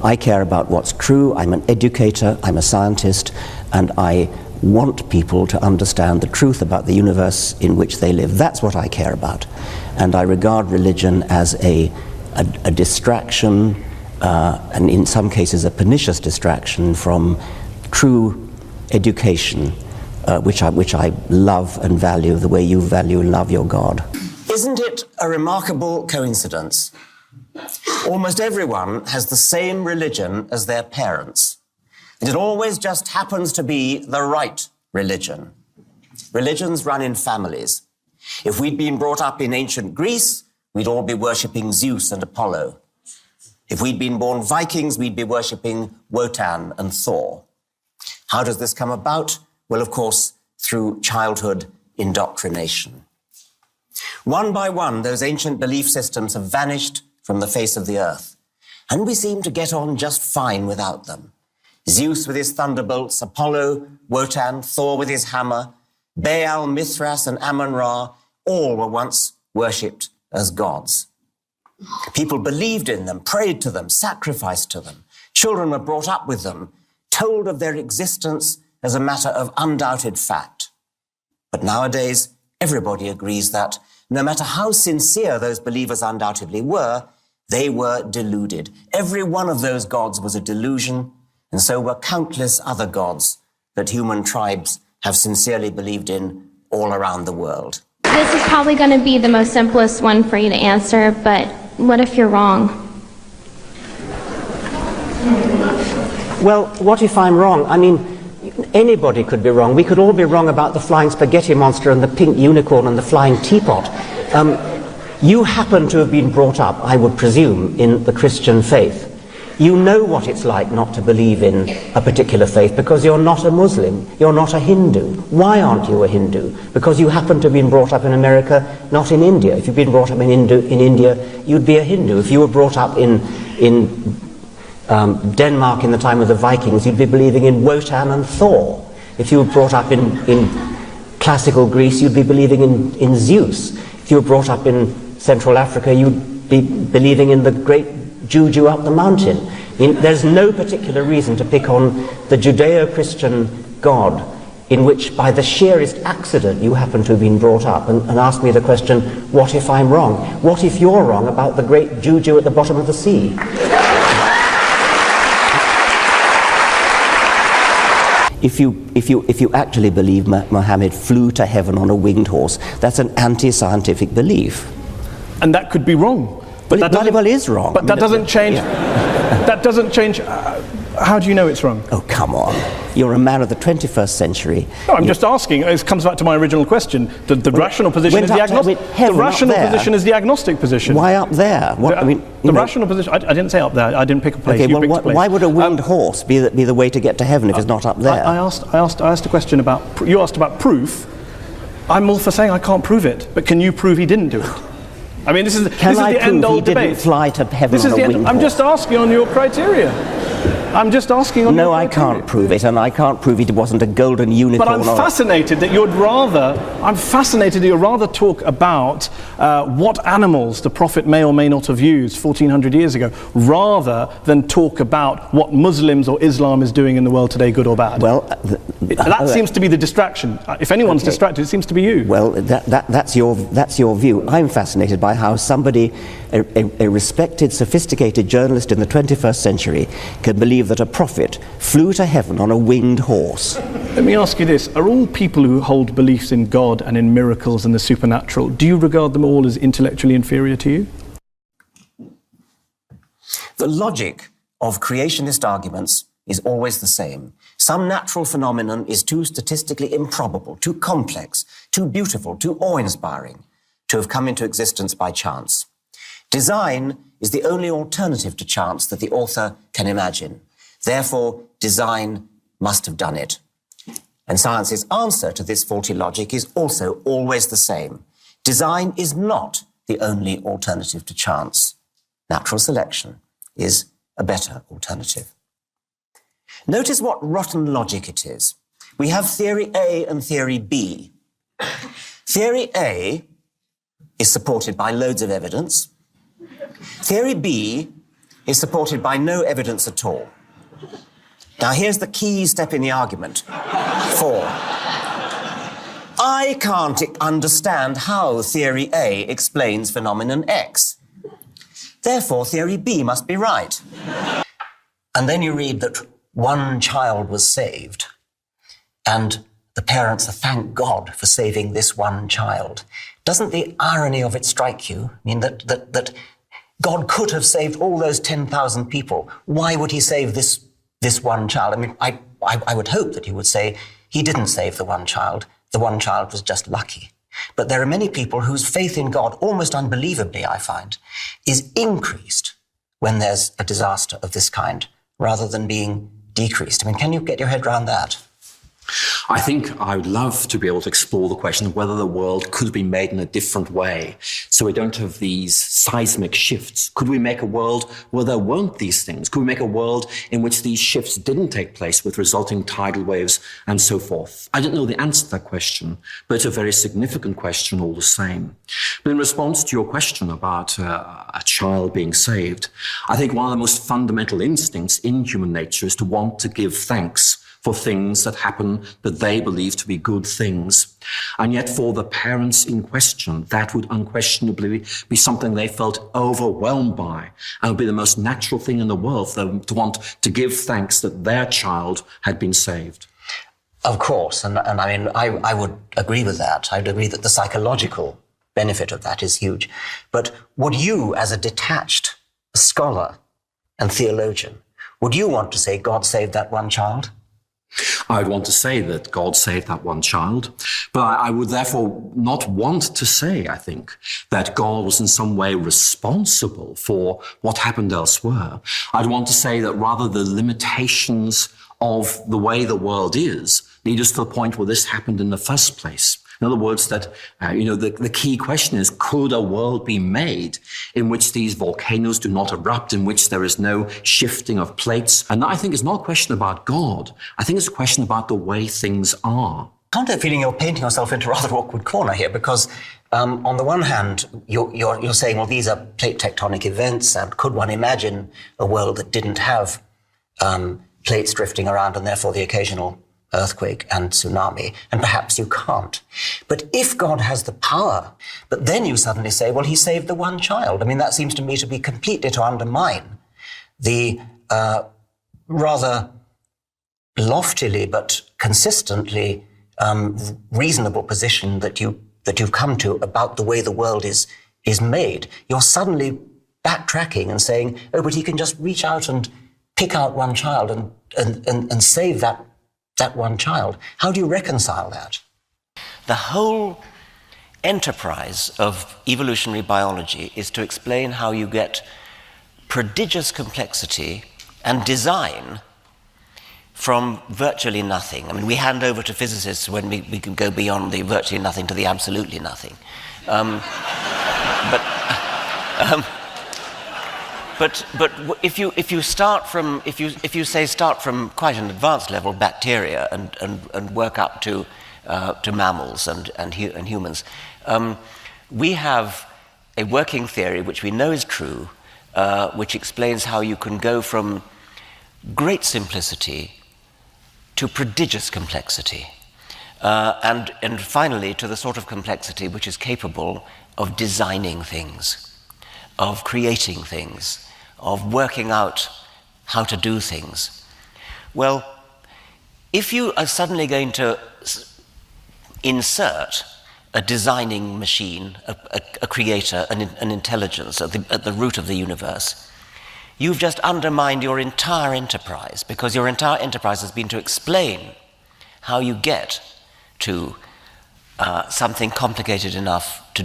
I care about what's true. I'm an educator, I'm a scientist, and I want people to understand the truth about the universe in which they live. That's what I care about. And I regard religion as a distraction, and in some cases a pernicious distraction from true education, which I love and value the way you value and love your God. Isn't it a remarkable coincidence? Almost everyone has the same religion as their parents. And it always just happens to be the right religion. Religions run in families. If we'd been brought up in ancient Greece, we'd all be worshipping Zeus and Apollo. If we'd been born Vikings, we'd be worshipping Wotan and Thor. How does this come about? Well, of course, through childhood indoctrination. One by one, those ancient belief systems have vanished from the face of the earth, and we seem to get on just fine without them. Zeus with his thunderbolts, Apollo, Wotan, Thor with his hammer, Baal, Mithras, and Amun-Ra, all were once worshipped as gods. People believed in them, prayed to them, sacrificed to them. Children were brought up with them, told of their existence as a matter of undoubted fact. But nowadays, everybody agrees that no matter how sincere those believers undoubtedly were, they were deluded. Every one of those gods was a delusion, and so were countless other gods that human tribes have sincerely believed in all around the world. This is probably going to be the most simplest one for you to answer, but what if you're wrong? Well, what if I'm wrong? I mean, anybody could be wrong. We could all be wrong about the flying spaghetti monster and the pink unicorn and the flying teapot. You happen to have been brought up, I would presume, in the Christian faith. You know what it's like not to believe in a particular faith because you're not a Muslim, you're not a Hindu. Why aren't you a Hindu? Because you happen to have been brought up in America, not in India. If you'd been brought up in India, you'd be a Hindu. If you were brought up in Denmark in the time of the Vikings, you'd be believing in Wotan and Thor. If you were brought up in classical Greece, you'd be believing in Zeus. If you were brought up in Central Africa, you'd be believing in the great Juju up the mountain. I mean, there's no particular reason to pick on the Judeo-Christian God in which, by the sheerest accident, you happen to have been brought up, and ask me the question, what if I'm wrong? What if you're wrong about the great Juju at the bottom of the sea? If you actually believe Muhammad flew to heaven on a winged horse, that's an anti-scientific belief. And that could be wrong. But that well is wrong. But that doesn't change. Yeah. That doesn't change. How do you know it's wrong? Oh, come on. You're a man of the 21st century. No, I'm just asking. It comes back to my original question. The rational position is the agnostic. The rational position is the agnostic position. Why up there? The rational position. I didn't say up there. I didn't pick a place. Okay, you picked a place. Why would a winged horse be the way to get to heaven if it's not up there? I asked a question about. You asked about proof. I'm all for saying I can't prove it, but can you prove he didn't do it? I mean, this is the end-all debate. Didn't fly to heaven on a winged horse? I'm just asking on your criteria. I'm just asking on your criteria. No, I can't prove it, and I can't prove it wasn't a golden unicorn. But I'm fascinated that you're rather talk about what animals the Prophet may or may not have used 1400 years ago, rather than talk about what Muslims or Islam is doing in the world today, good or bad. Well, that seems to be the distraction. If anyone's distracted, it seems to be you. Well, that's your view. I'm fascinated by how somebody, a respected, sophisticated journalist in the 21st century, can believe that a prophet flew to heaven on a winged horse. Let me ask you this. Are all people who hold beliefs in God and in miracles and the supernatural, do you regard them all as intellectually inferior to you? The logic of creationist arguments is always the same. Some natural phenomenon is too statistically improbable, too complex, too beautiful, too awe-inspiring to have come into existence by chance. Design is the only alternative to chance that the author can imagine. Therefore, design must have done it. And science's answer to this faulty logic is also always the same. Design is not the only alternative to chance. Natural selection is a better alternative. Notice what rotten logic it is. We have theory A and theory B. Theory A is supported by loads of evidence. Theory B is supported by no evidence at all. Now, here's the key step in the argument. 4. I can't understand how theory A explains phenomenon X. Therefore, theory B must be right. And then you read that one child was saved, and the parents thank God for saving this one child. Doesn't the irony of it strike you? I mean, that God could have saved all those 10,000 people. Why would he save this one child? I mean, I would hope that he would say he didn't save the one child. The one child was just lucky. But there are many people whose faith in God, almost unbelievably, I find, is increased when there's a disaster of this kind, rather than being decreased. I mean, can you get your head around that? I think I would love to be able to explore the question of whether the world could be made in a different way, so we don't have these seismic shifts. Could we make a world where there weren't these things? Could we make a world in which these shifts didn't take place with resulting tidal waves and so forth? I don't know the answer to that question, but it's a very significant question all the same. But in response to your question about a child being saved, I think one of the most fundamental instincts in human nature is to want to give thanks for things that happen that they believe to be good things. And yet for the parents in question, that would unquestionably be something they felt overwhelmed by, and would be the most natural thing in the world for them to want to give thanks that their child had been saved. Of course, and I mean, I would agree with that. I'd agree that the psychological benefit of that is huge. But would you, as a detached scholar and theologian, would you want to say God saved that one child? I would want to say that God saved that one child, but I would therefore not want to say, I think, that God was in some way responsible for what happened elsewhere. I'd want to say that rather the limitations of the way the world is lead us to the point where this happened in the first place. In other words, that, the key question is, could a world be made in which these volcanoes do not erupt, in which there is no shifting of plates? And that, I think, is not a question about God. I think it's a question about the way things are. I can't have a feeling you're painting yourself into a rather awkward corner here, because on the one hand, you're saying, well, these are plate tectonic events, and could one imagine a world that didn't have plates drifting around and therefore the occasional earthquake and tsunami, and perhaps you can't. But if God has the power, but then you suddenly say, well, he saved the one child. I mean, that seems to me to be completely to undermine the rather loftily but consistently reasonable position that you've come to about the way the world is made. You're suddenly backtracking and saying, oh, but he can just reach out and pick out one child and save that one child. How do you reconcile that? The whole enterprise of evolutionary biology is to explain how you get prodigious complexity and design from virtually nothing. I mean, we hand over to physicists when we can go beyond the virtually nothing to the absolutely nothing. But if you start from quite an advanced level, bacteria, and work up to mammals and humans, we have a working theory which we know is true, which explains how you can go from great simplicity to prodigious complexity, and finally to the sort of complexity which is capable of designing things, of creating things, of working out how to do things. Well, if you are suddenly going to insert a designing machine, a creator, an intelligence at the root of the universe, you've just undermined your entire enterprise, because your entire enterprise has been to explain how you get to something complicated enough to